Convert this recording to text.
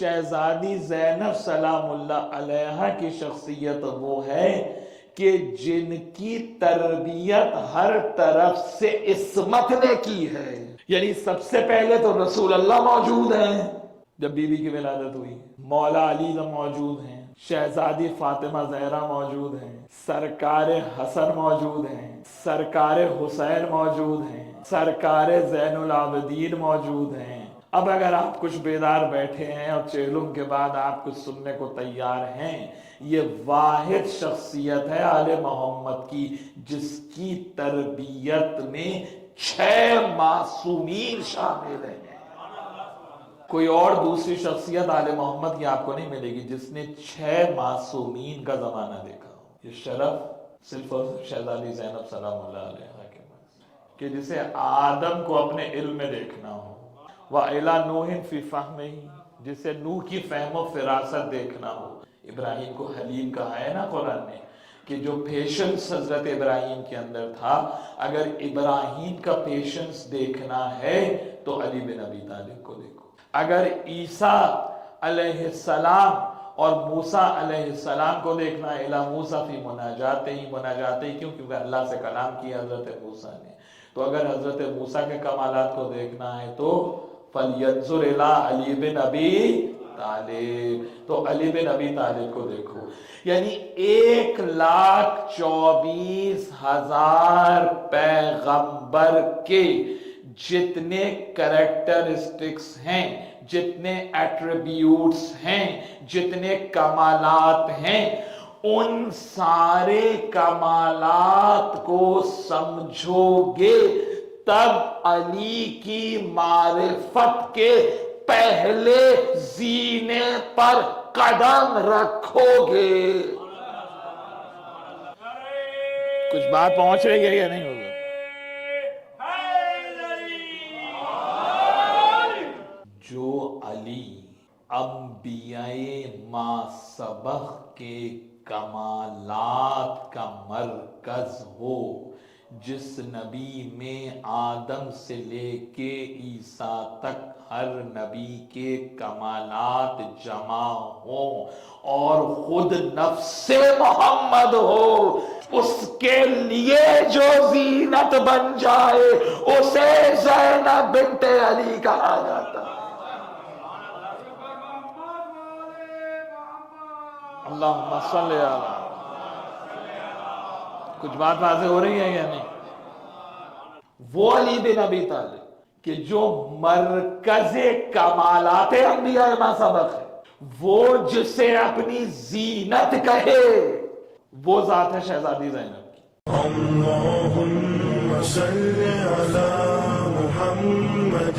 شہزادی زینب سلام اللہ علیہا کی شخصیت وہ ہے کہ جن کی تربیت ہر طرف سے عصمت نے کی ہے. یعنی سب سے پہلے تو رسول اللہ موجود ہیں جب بیوی کی ولادت ہوئی، مولا علی موجود ہیں، شہزادی فاطمہ زہرا موجود ہیں، سرکار حسن موجود ہیں، سرکار حسین موجود ہیں، سرکار زین العابدین موجود ہیں. اب اگر آپ کچھ بیدار بیٹھے ہیں اور چہلم کے بعد آپ کچھ سننے کو تیار ہیں، یہ واحد شخصیت ہے آل محمد کی جس کی تربیت میں 6 معصومین شامل ہیں. کوئی اور دوسری شخصیت آل محمد کی آپ کو نہیں ملے گی جس نے 6 معصومین کا زمانہ دیکھا ہو. یہ شرف صرف اور شہزادی زینب سلام اللہ علیہا کے پاس کہ جسے آدم کو اپنے علم میں دیکھنا ہو، وَإِلَى نُوحٍ فِي فَهْمِهِ جسے نوح کی فہم و فراست دیکھنا ہو. ابراہیم کو حلیم کہا ہے نا قرآن نے کہ جو پیشنس حضرت ابراہیم کے اندر تھا، اگر ابراہیم کا پیشنس دیکھنا ہے تو علی بن ابی طالب کو دیکھو. اگر عیسیٰ علیہ السلام اور موسیٰ علیہ السلام کو دیکھنا ہے، اِلَى مُوسَىٰ فِي مناجاتِ کیوں؟ کیونکہ اللہ سے کلام کیا حضرت موسیٰ نے. تو اگر حضرت موسیٰ کے کمالات کو دیکھنا ہے تو فَلْيَنْظُرْ إِلَىٰ عَلِي بن ابی طالب، تو علی بن ابی طالب کو دیکھو. یعنی 1,24,000 پیغمبر کے جتنے کریکٹرسٹکس ہیں، جتنے ایٹریبیوٹس ہیں، جتنے کمالات ہیں، ان سارے کمالات کو سمجھو گے تب علی کی معرفت کے پہلے زینے پر قدم رکھو گے. کچھ بات پہنچ رہی ہے یا نہیں ہوگا؟ جو علی انبیاء ما سبق کے کمالات کا مرکز ہو، جس نبی میں آدم سے لے کے عیسیٰ تک ہر نبی کے کمالات جمع ہوں اور خود نفس محمد ہو، اس کے لیے جو زینت بن جائے اسے زینب بنت علی کہا جاتا. اللہم صلی علی. کچھ بات واضح ہو رہی ہے یا نہیں؟ وہ علی بن ابی طالب کہ جو مرکز کمالات انبیاء ما سبق ہے، وہ جسے اپنی زینت کہے، وہ ذات ہے شہزادی زینب کی. اللہم صلی علی محمد